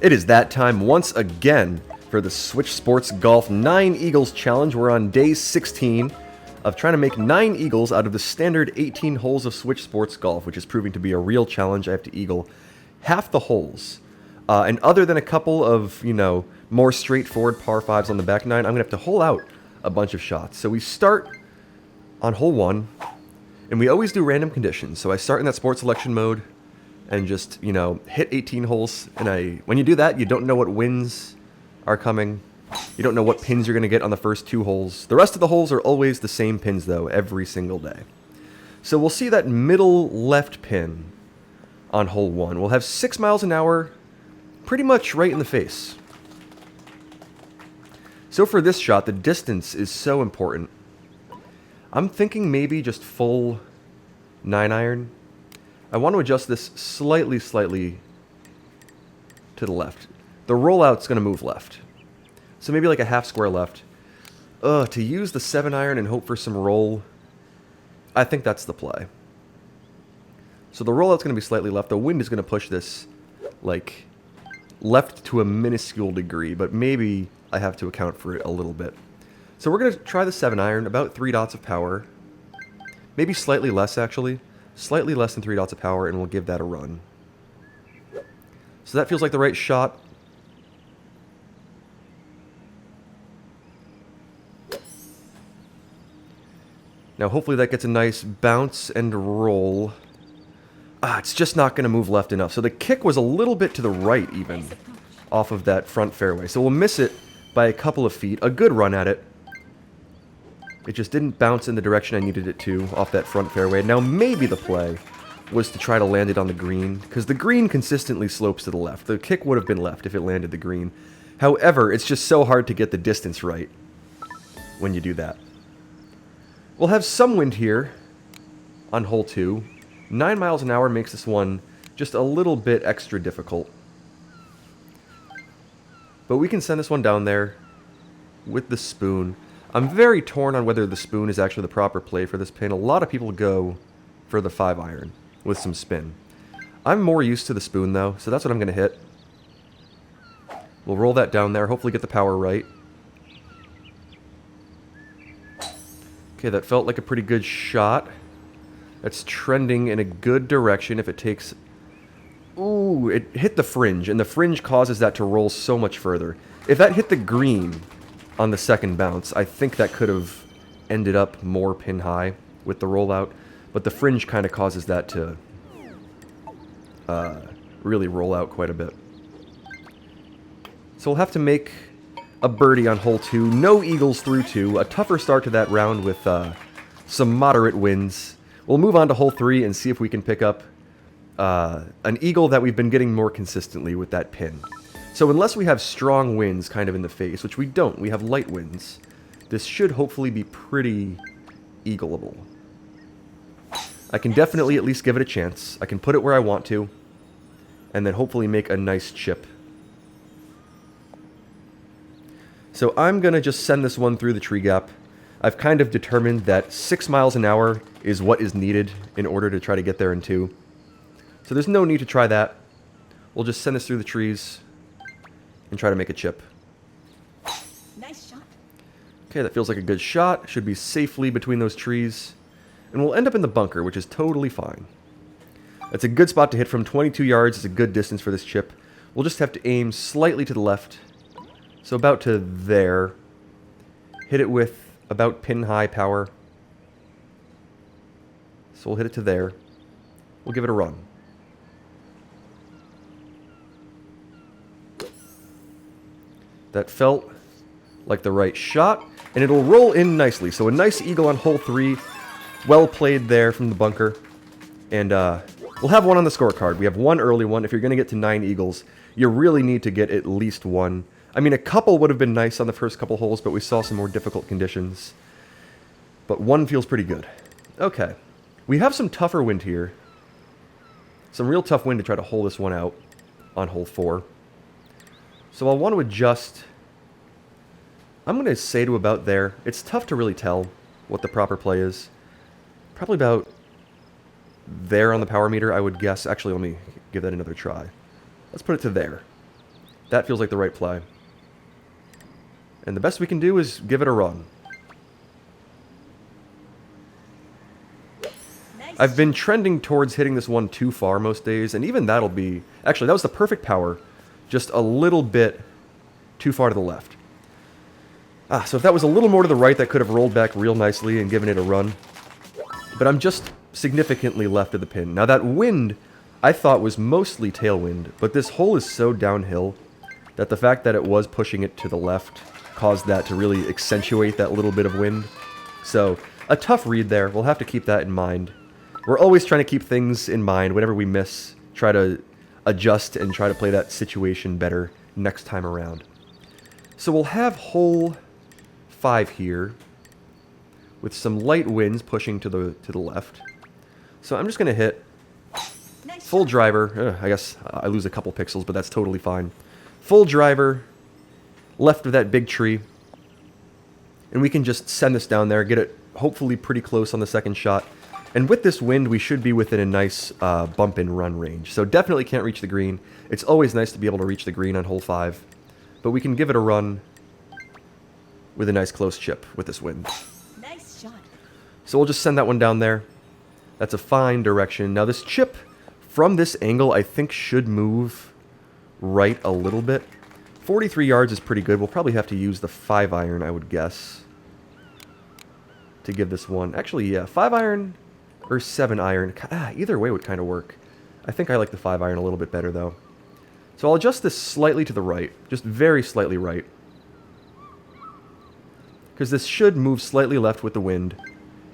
It is that time once again for the Switch Sports Golf 9 Eagles Challenge. We're on day 16 of trying to make 9 eagles out of the standard 18 holes of Switch Sports Golf, which is proving to be a real challenge. I have to eagle half the holes. And other than a couple of, more straightforward par 5s on the back 9, I'm going to have to hole out a bunch of shots. So we start on hole 1, and we always do random conditions. So I start in that sports selection mode and just, hit 18 holes. And when you do that, you don't know what winds are coming. You don't know what pins you're going to get on the first 2 holes. The rest of the holes are always the same pins, though, every single day. So we'll see that middle left pin on hole 1. We'll have 6 miles an hour pretty much right in the face. So for this shot, the distance is so important. I'm thinking maybe just full 9-iron. I want to adjust this slightly to the left. The rollout's going to move left. So maybe like a half square left. To use the 7-iron and hope for some roll, I think that's the play. So the rollout's going to be slightly left. The wind is going to push this, like, left to a minuscule degree, but maybe I have to account for it a little bit. So we're going to try the 7-iron, about 3 dots of power. Maybe slightly less, actually. Slightly less than 3 dots of power, and we'll give that a run. So that feels like the right shot. Now hopefully that gets a nice bounce and roll. It's just not going to move left enough. So the kick was a little bit to the right, even, off of that front fairway. So we'll miss it by a couple of feet. A good run at it. It just didn't bounce in the direction I needed it to off that front fairway. Now maybe the play was to try to land it on the green, because the green consistently slopes to the left. The kick would have been left if it landed the green. However, it's just so hard to get the distance right when you do that. We'll have some wind here on hole 2. 9 miles an hour makes this one just a little bit extra difficult. But we can send this one down there with the spoon. I'm very torn on whether the spoon is actually the proper play for this pin. A lot of people go for the 5-iron with some spin. I'm more used to the spoon, though, so that's what I'm going to hit. We'll roll that down there, hopefully get the power right. Okay, that felt like a pretty good shot. That's trending in a good direction if it takes... Ooh, it hit the fringe, and the fringe causes that to roll so much further. If that hit the green on the second bounce, I think that could have ended up more pin high with the rollout, but the fringe kind of causes that to really roll out quite a bit. So we'll have to make a birdie on hole 2. No eagles through 2. A tougher start to that round with some moderate winds. We'll move on to hole 3 and see if we can pick up an eagle that we've been getting more consistently with that pin. So unless we have strong winds kind of in the face, which we don't, we have light winds, this should hopefully be pretty eagleable. I can definitely at least give it a chance. I can put it where I want to, and then hopefully make a nice chip. So I'm going to just send this one through the tree gap. I've kind of determined that 6 miles an hour is what is needed in order to try to get there in 2. So there's no need to try that. We'll just send this through the trees and try to make a chip. Nice shot. Okay, that feels like a good shot. Should be safely between those trees. And we'll end up in the bunker, which is totally fine. That's a good spot to hit from. 22 yards is a good distance for this chip. We'll just have to aim slightly to the left. So about to there. Hit it with about pin-high power. So we'll hit it to there. We'll give it a run. That felt like the right shot, and it'll roll in nicely. So a nice eagle on hole 3. Well played there from the bunker. And we'll have one on the scorecard. We have one early one. If you're going to get to 9 eagles, you really need to get at least one. I mean, a couple would have been nice on the first couple holes, but we saw some more difficult conditions. But one feels pretty good. Okay. We have some tougher wind here. Some real tough wind to try to hole this one out on hole 4. So I'll want to adjust. I'm going to say to about there. It's tough to really tell what the proper play is. Probably about there on the power meter, I would guess. Actually, let me give that another try. Let's put it to there. That feels like the right play. And the best we can do is give it a run. Nice. I've been trending towards hitting this one too far most days, and even that'll be... Actually, that was the perfect power, just a little bit too far to the left. So if that was a little more to the right, that could have rolled back real nicely and given it a run. But I'm just significantly left of the pin. Now that wind, I thought was mostly tailwind, but this hole is so downhill that the fact that it was pushing it to the left caused that to really accentuate that little bit of wind. So, a tough read there. We'll have to keep that in mind. We're always trying to keep things in mind. Whenever we miss, try to adjust and try to play that situation better next time around. So we'll have hole 5 here with some light winds pushing to the left. So I'm just going to hit Nice full shot. driver. I guess I lose a couple pixels, but that's totally fine. Full driver, left of that big tree. And we can just send this down there, get it hopefully pretty close on the second shot. And with this wind, we should be within a nice bump and run range. So definitely can't reach the green. It's always nice to be able to reach the green on hole 5. But we can give it a run with a nice close chip with this wind. Nice shot. So we'll just send that one down there. That's a fine direction. Now this chip, from this angle, I think should move right a little bit. 43 yards is pretty good. We'll probably have to use the 5-iron, I would guess, to give this one. Actually, yeah, 5-iron or 7-iron. Either way would kind of work. I think I like the 5-iron a little bit better, though. So I'll adjust this slightly to the right, just very slightly right. Because this should move slightly left with the wind,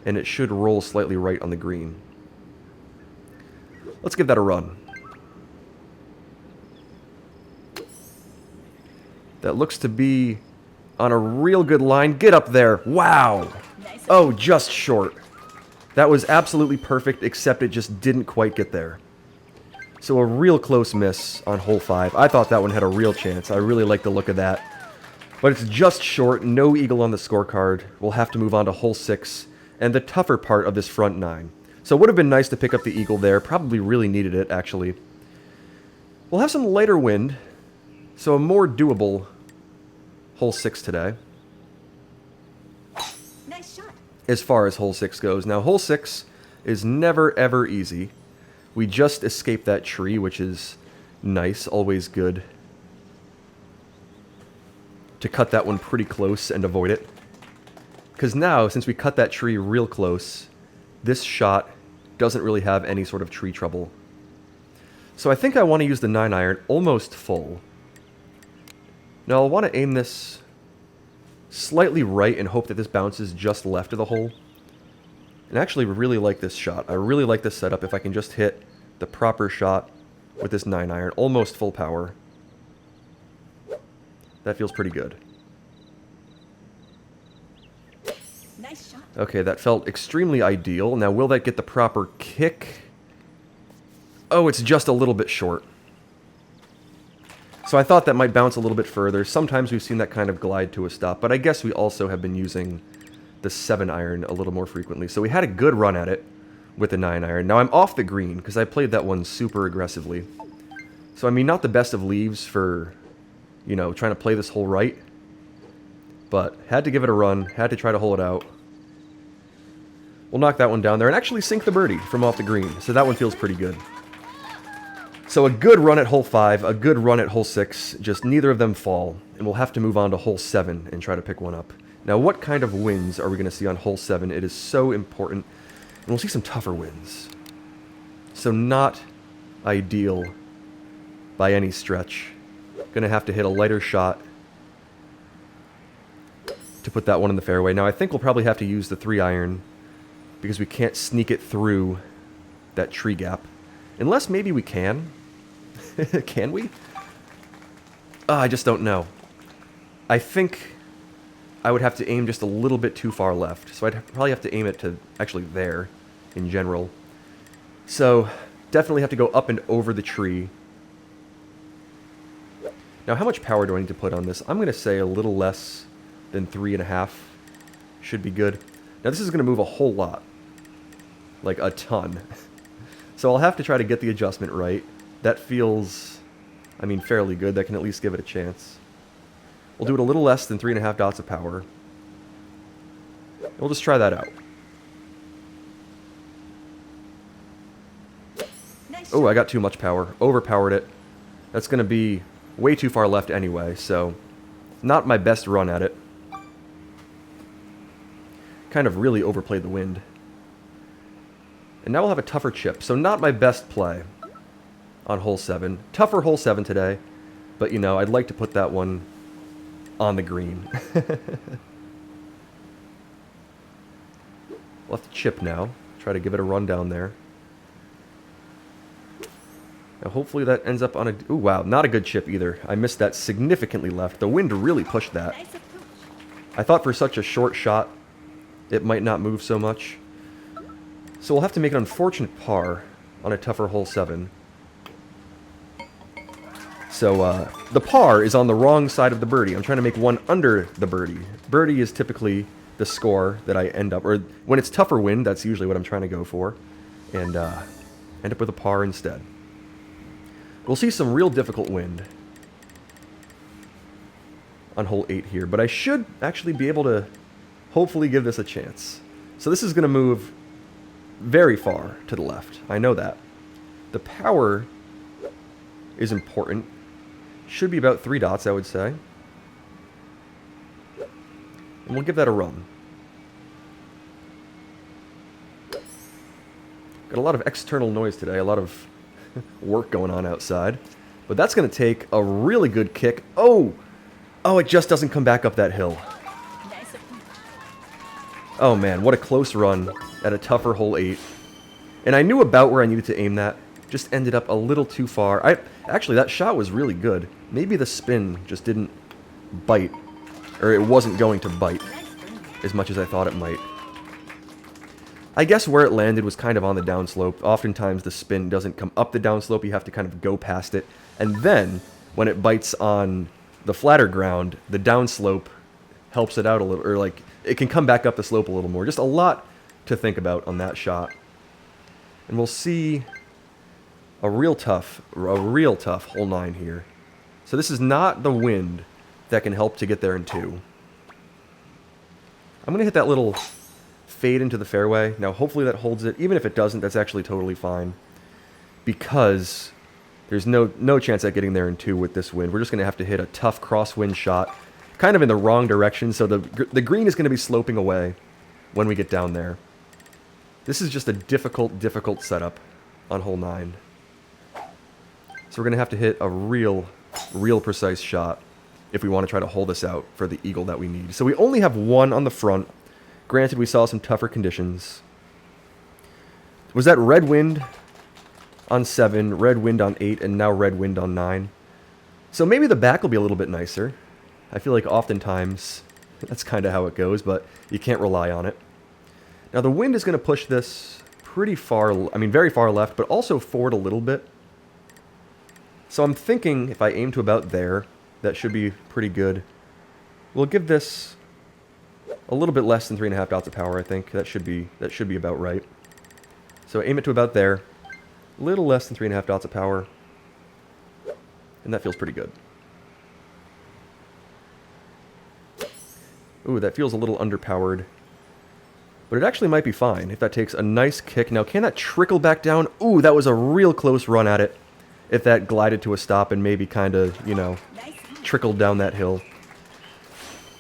and it should roll slightly right on the green. Let's give that a run. That looks to be on a real good line. Get up there. Wow. Nice. Oh, just short. That was absolutely perfect, except it just didn't quite get there. So a real close miss on hole 5. I thought that one had a real chance. I really like the look of that. But it's just short. No eagle on the scorecard. We'll have to move on to hole 6 and the tougher part of this front 9. So it would have been nice to pick up the eagle there. Probably really needed it, actually. We'll have some lighter wind. So a more doable hole 6 today, Nice shot. as far as hole 6 goes. Now, hole 6 is never, ever easy. We just escaped that tree, which is nice, always good to cut that one pretty close and avoid it. Because now, since we cut that tree real close, this shot doesn't really have any sort of tree trouble. So I think I want to use the 9-iron almost full. Now I'll want to aim this slightly right and hope that this bounces just left of the hole. And I actually really like this shot. I really like this setup if I can just hit the proper shot with this 9-iron, almost full power. That feels pretty good. Nice shot. Okay, that felt extremely ideal. Now will that get the proper kick? Oh, it's just a little bit short. So I thought that might bounce a little bit further. Sometimes we've seen that kind of glide to a stop, but I guess we also have been using the 7-iron a little more frequently. So we had a good run at it with the 9-iron. Now I'm off the green because I played that one super aggressively. So I mean, not the best of leaves for, you know, trying to play this hole right. But had to give it a run, had to try to hole it out. We'll knock that one down there and actually sink the birdie from off the green. So that one feels pretty good. So a good run at hole 5, a good run at hole 6, just neither of them fall, and we'll have to move on to hole 7 and try to pick one up. Now what kind of winds are we going to see on hole 7? It is so important, and we'll see some tougher winds. So not ideal by any stretch. Going to have to hit a lighter shot to put that one in the fairway. Now I think we'll probably have to use the 3-iron because we can't sneak it through that tree gap. Unless maybe we can. Can we? I just don't know. I think I would have to aim just a little bit too far left. So I'd probably have to aim it to actually there in general. So definitely have to go up and over the tree. Now how much power do I need to put on this? I'm going to say a little less than 3.5 should be good. Now this is going to move a whole lot. Like a ton. So I'll have to try to get the adjustment right. That feels I mean, fairly good. That can at least give it a chance. We'll do it a little less than 3.5 dots of power. We'll just try that out. Nice Oh, shot. I got too much power. Overpowered it. That's going to be way too far left anyway, so not my best run at it. Kind of really overplayed the wind. And now we'll have a tougher chip, so not my best play on hole 7. Tougher hole 7 today, but you know, I'd like to put that one on the green. We'll have to chip now. Try to give it a run down there. Now hopefully that ends up on a... Ooh, wow, not a good chip either. I missed that significantly left. The wind really pushed that. Nice approach. I thought for such a short shot, it might not move so much. So we'll have to make an unfortunate par on a tougher hole 7. So the par is on the wrong side of the birdie. I'm trying to make one under the birdie. Birdie is typically the score that I end up... Or when it's tougher wind, that's usually what I'm trying to go for. And end up with a par instead. We'll see some real difficult wind on hole 8 here, but I should actually be able to hopefully give this a chance. So this is going to move very far to the left. I know that. The power is important. Should be about 3 dots, I would say. And we'll give that a run. Got a lot of external noise today, a lot of work going on outside. But that's going to take a really good kick. Oh! Oh, it just doesn't come back up that hill. Nice approach. Oh man, what a close run at a tougher hole 8. And I knew about where I needed to aim that. Just ended up a little too far. Actually, that shot was really good. Maybe the spin just didn't bite. Or it wasn't going to bite Nice birdie. as much as I thought it might. I guess where it landed was kind of on the downslope. Oftentimes the spin doesn't come up the downslope. You have to kind of go past it. And then, when it bites on the flatter ground, the downslope helps it out a little. Or like, it can come back up the slope a little more. Just a lot to think about on that shot. And we'll see a real tough hole 9 here. So this is not the wind that can help to get there in 2. I'm going to hit that little fade into the fairway. Now hopefully that holds it. Even if it doesn't, that's actually totally fine. Because there's no chance at getting there in 2 with this wind. We're just going to have to hit a tough crosswind shot. Kind of in the wrong direction, so the green is going to be sloping away when we get down there. This is just a difficult setup on hole 9. So we're going to have to hit a real precise shot if we want to try to hold this out for the eagle that we need. So we only have 1 on the front. Granted, we saw some tougher conditions. Was that red wind on 7, red wind on 8, and now red wind on 9? So maybe the back will be a little bit nicer. I feel like oftentimes that's kind of how it goes, but you can't rely on it. Now the wind is going to push this pretty far, I mean very far left, but also forward a little bit. So I'm thinking if I aim to about there, that should be pretty good. We'll give this a little bit less than 3.5 dots of power, I think. That should be about right. So aim it to about there. A little less than 3.5 dots of power. And that feels pretty good. Ooh, that feels a little underpowered. But it actually might be fine if that takes a nice kick. Now, can that trickle back down? Ooh, that was a real close run at it. If that glided to a stop and maybe kind of, you know, Nice. trickled down that hill.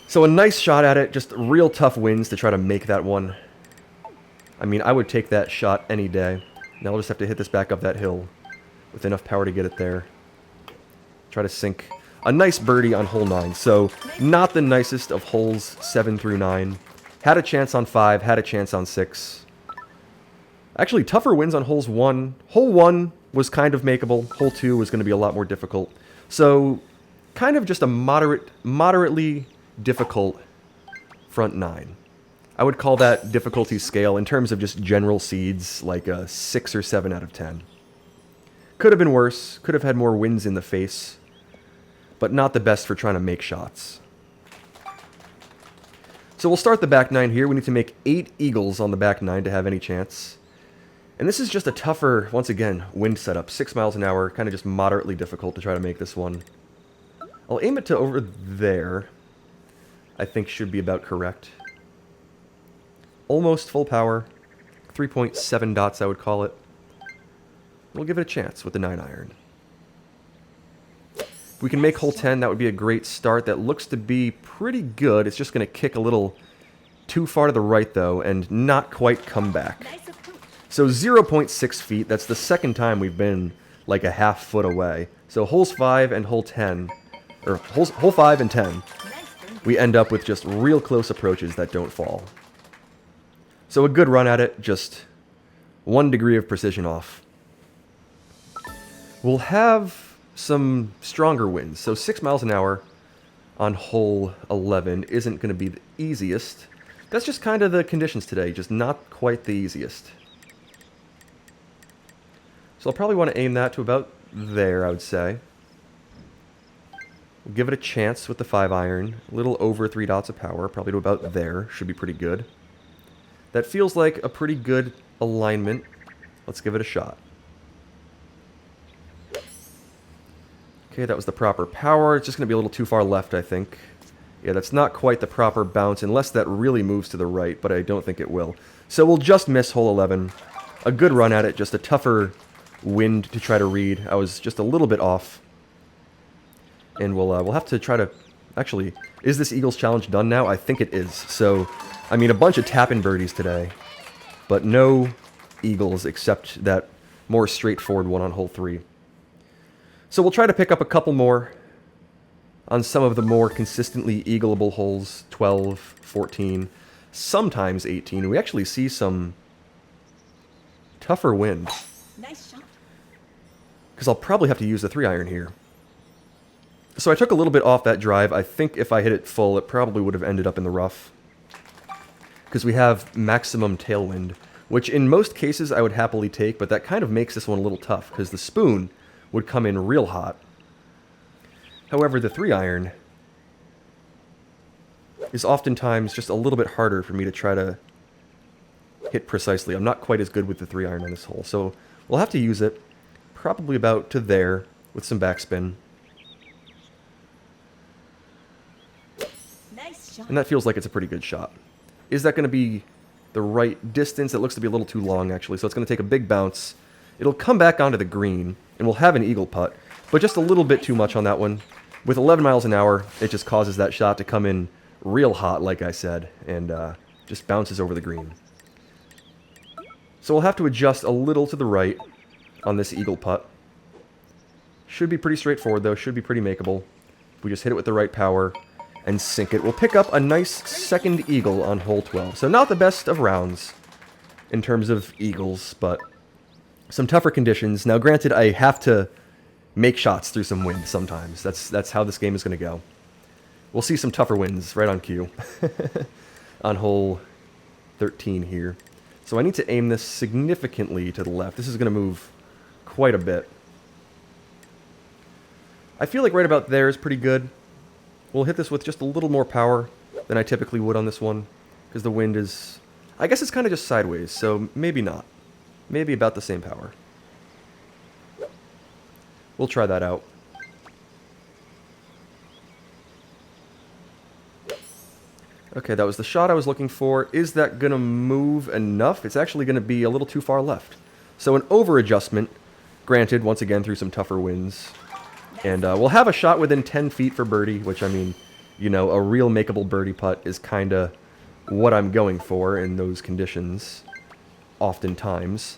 So a nice shot at it, just real tough winds to try to make that one. I mean, I would take that shot any day. Now we'll just have to hit this back up that hill with enough power to get it there. Try to sink a nice birdie on hole 9. So not the nicest of holes 7 through 9. Had a chance on 5, had a chance on 6. Actually, tougher wins on holes 1. Hole 1 was kind of makeable. Hole 2 was going to be a lot more difficult. So kind of just a moderately difficult front 9. I would call that difficulty scale in terms of just general seeds, like a 6 or 7 out of 10. Could have been worse, could have had more wins in the face, but not the best for trying to make shots. So we'll start the back 9 here. We need to make 8 eagles on the back 9 to have any chance. And this is just a tougher, once again, wind setup. 6 miles an hour, kind of just moderately difficult to try to make this one. I'll aim it to over there. I think should be about correct. Almost full power. 3.7 dots, I would call it. We'll give it a chance with the 9-iron. If we can make hole 10, that would be a great start. That looks to be pretty good. It's just going to kick a little too far to the right, though, and not quite come back. Nice approach. So 0.6 feet, that's the second time we've been like a half foot away. So holes 5 and hole 10, or hole 5 and 10, Nice birdie. we end up with just real close approaches that don't fall. So a good run at it, just 1 degree of precision off. We'll have some stronger winds. So 6 miles an hour on hole 11 isn't going to be the easiest. That's just kind of the conditions today, just not quite the easiest. So I'll probably want to aim that to about there, I would say. We'll give it a chance with the 5-iron. A little over 3 dots of power, probably to about there. Should be pretty good. That feels like a pretty good alignment. Let's give it a shot. Okay, that was the proper power. It's just going to be a little too far left, I think. Yeah, that's not quite the proper bounce, unless that really moves to the right, but I don't think it will. So we'll just miss hole 11. A good run at it, just a tougher wind to try to read. I was just a little bit off. And we'll have to try to... Actually, is this Eagles Challenge done now? I think it is. So, I mean, a bunch of tap-in birdies today, but no Eagles except that more straightforward one on hole 3. So we'll try to pick up a couple more on some of the more consistently eagleable holes, 12, 14, sometimes 18. We actually see some tougher wind, Nice shot. because I'll probably have to use the 3-iron here. So I took a little bit off that drive. I think if I hit it full, it probably would have ended up in the rough, because we have maximum tailwind, which in most cases I would happily take, but that kind of makes this one a little tough, because the spoon would come in real hot. However, the 3-iron is oftentimes just a little bit harder for me to try to hit precisely. I'm not quite as good with the 3-iron on this hole, so we'll have to use it probably about to there with some backspin. Nice shot. And that feels like it's a pretty good shot. Is that going to be the right distance? It looks to be a little too long, actually, so it's going to take a big bounce. It'll come back onto the green, and we'll have an eagle putt, but just a little bit too much on that one. With 11 miles an hour, it just causes that shot to come in real hot, like I said, and just bounces over the green. So we'll have to adjust a little to the right on this eagle putt. Should be pretty straightforward, though. Should be pretty makeable. If we just hit it with the right power and sink it, we'll pick up a nice second eagle on hole 12. So not the best of rounds in terms of eagles, but some tougher conditions. Now, granted, I have to make shots through some wind sometimes. That's how this game is going to go. We'll see some tougher winds right on cue on hole 13 here. So I need to aim this significantly to the left. This is going to move quite a bit. I feel like right about there is pretty good. We'll hit this with just a little more power than I typically would on this one, because the wind is... I guess it's kind of just sideways, so maybe not. Maybe about the same power. We'll try that out. Okay, that was the shot I was looking for. Is that going to move enough? It's actually going to be a little too far left. So an over-adjustment, granted, once again, through some tougher winds. And we'll have a shot within 10 feet for birdie, which, I mean, you know, a real makeable birdie putt is kind of what I'm going for in those conditions, oftentimes.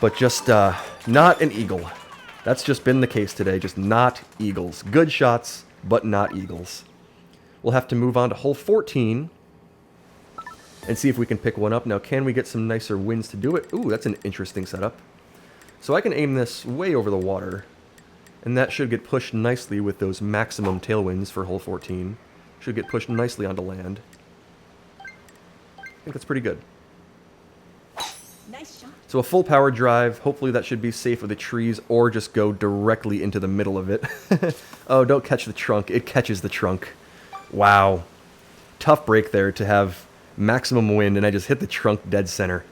But just not an eagle. That's just been the case today, just not eagles. Good shots, but not eagles. We'll have to move on to hole 14 and see if we can pick one up. Now, can we get some nicer winds to do it? Ooh, that's an interesting setup. So I can aim this way over the water, and that should get pushed nicely with those maximum tailwinds for hole 14. Should get pushed nicely onto land. I think that's pretty good. Nice shot. So a full power drive, hopefully that should be safe with the trees, or just go directly into the middle of it. Oh, don't catch the trunk. It catches the trunk. Wow. Tough break there to have maximum wind, and I just hit the trunk dead center.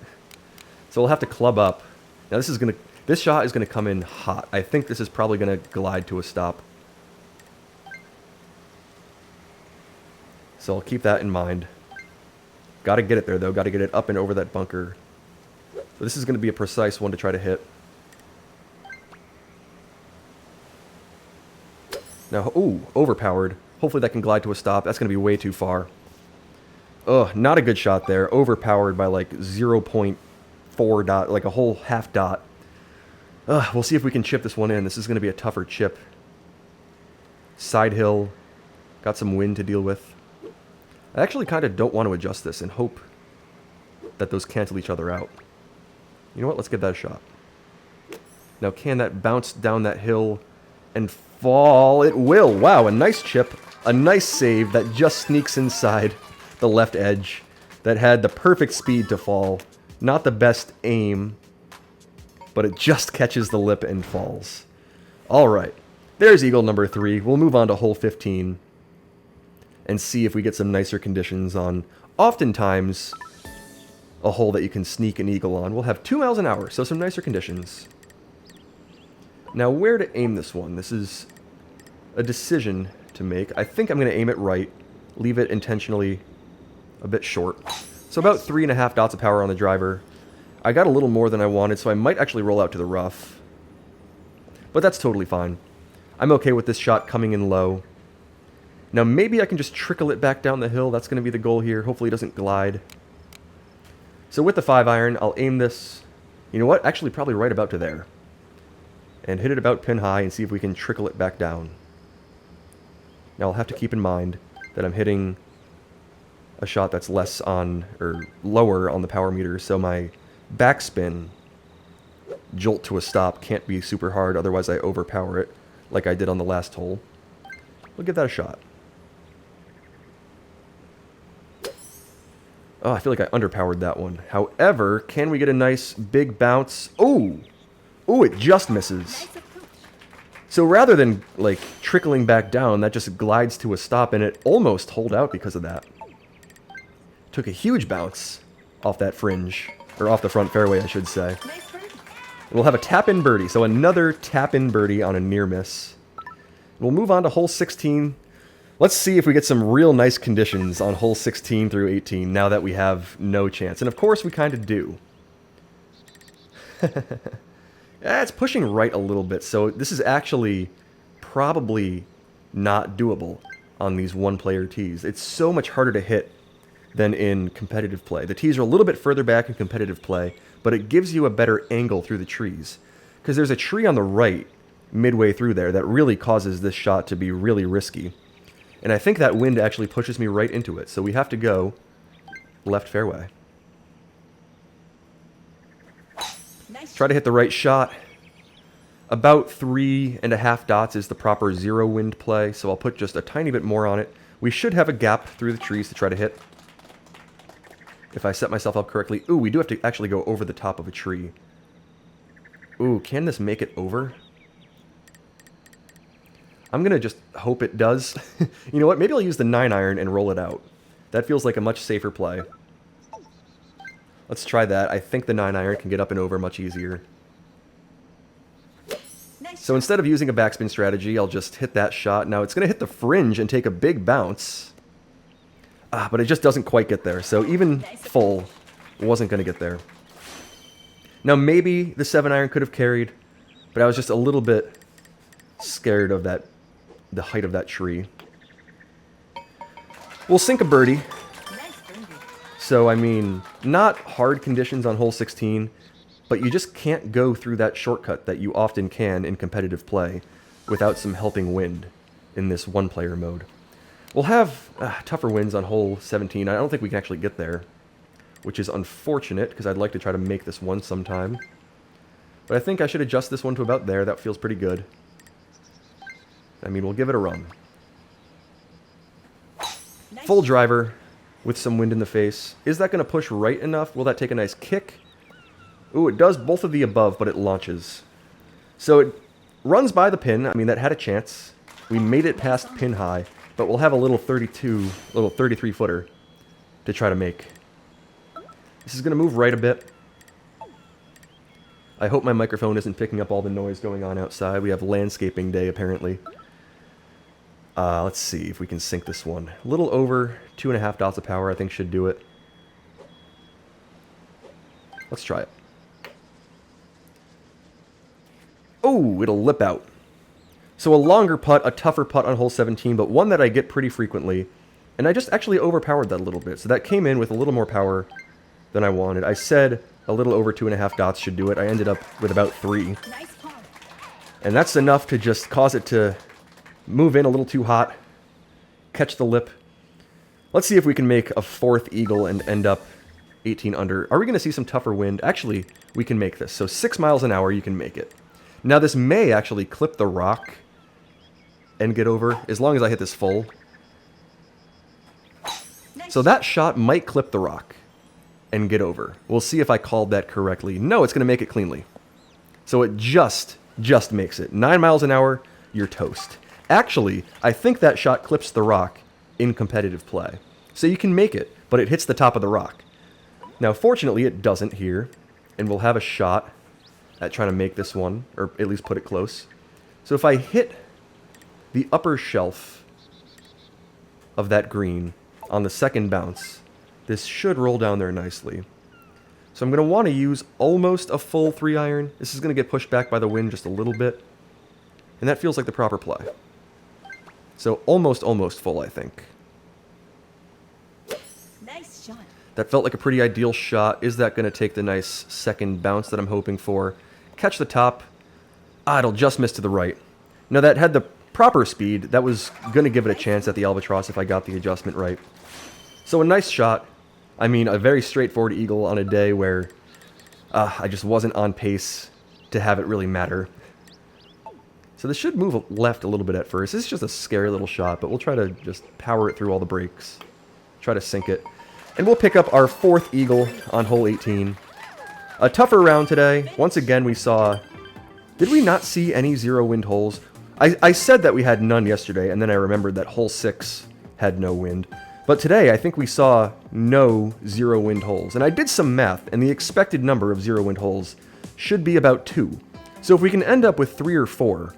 So we'll have to club up. Now this shot is gonna come in hot. I think this is probably gonna glide to a stop. So I'll keep that in mind. Gotta get it there though, gotta get it up and over that bunker. So this is gonna be a precise one to try to hit. Now, ooh, overpowered. Hopefully that can glide to a stop. That's gonna be way too far. Ugh, not a good shot there. Overpowered by like 0.4 dot, like a whole half dot. Ugh, we'll see if we can chip this one in. This is gonna be a tougher chip. Side hill. Got some wind to deal with. I actually kind of don't want to adjust this and hope that those cancel each other out. You know what? Let's give that a shot. Now, can that bounce down that hill and fall? It will. Wow, a nice chip. A nice save that just sneaks inside the left edge. That had the perfect speed to fall. Not the best aim, but it just catches the lip and falls. All right. There's eagle number 3. We'll move on to hole 15. And see if we get some nicer conditions on, oftentimes, a hole that you can sneak an eagle on. We'll have 2 miles an hour, so some nicer conditions. Now, where to aim this one? This is a decision to make. I think I'm going to aim it right, leave it intentionally a bit short. So about 3.5 dots of power on the driver. I got a little more than I wanted, so I might actually roll out to the rough. But that's totally fine. I'm okay with this shot coming in low. Now maybe I can just trickle it back down the hill. That's going to be the goal here. Hopefully it doesn't glide. So with the 5-iron, I'll aim this, you know what, actually probably right about to there. And hit it about pin high and see if we can trickle it back down. Now I'll have to keep in mind that I'm hitting a shot that's less on, or lower on the power meter, so my backspin jolt to a stop can't be super hard, otherwise I overpower it, like I did on the last hole. We'll give that a shot. Oh, I feel like I underpowered that one. However, can we get a nice big bounce? Oh! Oh, it just misses. So rather than, like, trickling back down, that just glides to a stop, and it almost holed out because of that. Took a huge bounce off that fringe. Or off the front fairway, I should say. We'll have a tap-in birdie, so another tap-in birdie on a near miss. We'll move on to hole 16. Let's see if we get some real nice conditions on hole 16 through 18 now that we have no chance. And of course we kind of do. It's pushing right a little bit, so this is actually probably not doable on these one-player tees. It's so much harder to hit than in competitive play. The tees are a little bit further back in competitive play, but it gives you a better angle through the trees. Because there's a tree on the right midway through there that really causes this shot to be really risky. And I think that wind actually pushes me right into it, so we have to go left fairway. Try to hit the right shot. About 3.5 dots is the proper 0 wind play, so I'll put just a tiny bit more on it. We should have a gap through the trees to try to hit. If I set myself up correctly. Ooh, we do have to actually go over the top of a tree. Ooh, can this make it over? I'm going to just hope it does. You know what? Maybe I'll use the 9-iron and roll it out. That feels like a much safer play. Let's try that. I think the 9-iron can get up and over much easier. So instead of using a backspin strategy, I'll just hit that shot. Now it's going to hit the fringe and take a big bounce. But it just doesn't quite get there. So even full wasn't going to get there. Now maybe the 7-iron could have carried, but I was just a little bit scared of that, the height of that tree. We'll sink a birdie. So, I mean, not hard conditions on hole 16, but you just can't go through that shortcut that you often can in competitive play without some helping wind in this one-player mode. We'll have tougher winds on hole 17. I don't think we can actually get there, which is unfortunate because I'd like to try to make this one sometime. But I think I should adjust this one to about there. That feels pretty good. I mean, we'll give it a run. Full driver with some wind in the face. Is that going to push right enough? Will that take a nice kick? Ooh, it does both of the above, but it launches. So it runs by the pin. I mean, that had a chance. We made it past pin high, but we'll have a little 33-footer to try to make. This is going to move right a bit. I hope my microphone isn't picking up all the noise going on outside. We have landscaping day, apparently. Let's see if we can sink this one. A little over 2.5 dots of power, I think, should do it. Let's try it. Oh, it'll lip out. So a longer putt, a tougher putt on hole 17, but one that I get pretty frequently. And I just actually overpowered that a little bit. So that came in with a little more power than I wanted. I said a little over 2.5 dots should do it. I ended up with about 3. Nice par. And that's enough to just cause it to move in a little too hot, catch the lip. Let's see if we can make a 4th eagle and end up 18 under. Are we going to see some tougher wind? Actually, we can make this. So 6 miles an hour, you can make it. Now this may actually clip the rock and get over, as long as I hit this full. So that shot might clip the rock and get over. We'll see if I called that correctly. No, it's going to make it cleanly. So it just makes it. 9 miles an hour, you're toast. Actually, I think that shot clips the rock in competitive play. So you can make it, but it hits the top of the rock. Now, fortunately, it doesn't here, and we'll have a shot at trying to make this one, or at least put it close. So if I hit the upper shelf of that green on the second bounce, this should roll down there nicely. So I'm going to want to use almost a full 3-iron. This is going to get pushed back by the wind just a little bit, and that feels like the proper play. So almost full, I think. Nice shot. That felt like a pretty ideal shot. Is that going to take the nice second bounce that I'm hoping for? Catch the top. Ah, it'll just miss to the right. Now that had the proper speed. That was going to give it a chance at the Albatross if I got the adjustment right. So a nice shot. I mean, a very straightforward eagle on a day where I just wasn't on pace to have it really matter. So this should move left a little bit at first. This is just a scary little shot, but we'll try to just power it through all the breaks. Try to sink it. And we'll pick up our 4th eagle on hole 18. A tougher round today. Once again, we saw... Did we not see any zero wind holes? I said that we had none yesterday, and then I remembered that hole 6 had no wind. But today, I think we saw no zero wind holes. And I did some math, and the expected number of zero wind holes should be about 2. So if we can end up with 3 or 4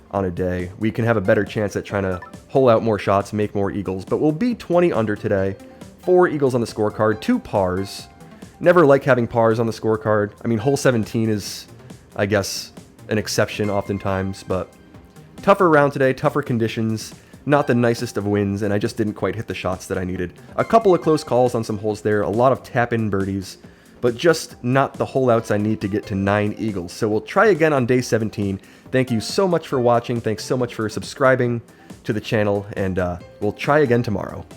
on a day, we can have a better chance at trying to hole out more shots, make more eagles. But we'll be 20 under today. 4 eagles on the scorecard, 2 pars. Never like having pars on the scorecard. I mean, hole 17 is, I guess, an exception oftentimes, but tougher round today, tougher conditions, not the nicest of wins, and I just didn't quite hit the shots that I needed. A couple of close calls on some holes there, a lot of tap-in birdies, but just not the hole-outs I need to get to 9 eagles. So we'll try again on day 17. Thank you so much for watching. Thanks so much for subscribing to the channel, and we'll try again tomorrow.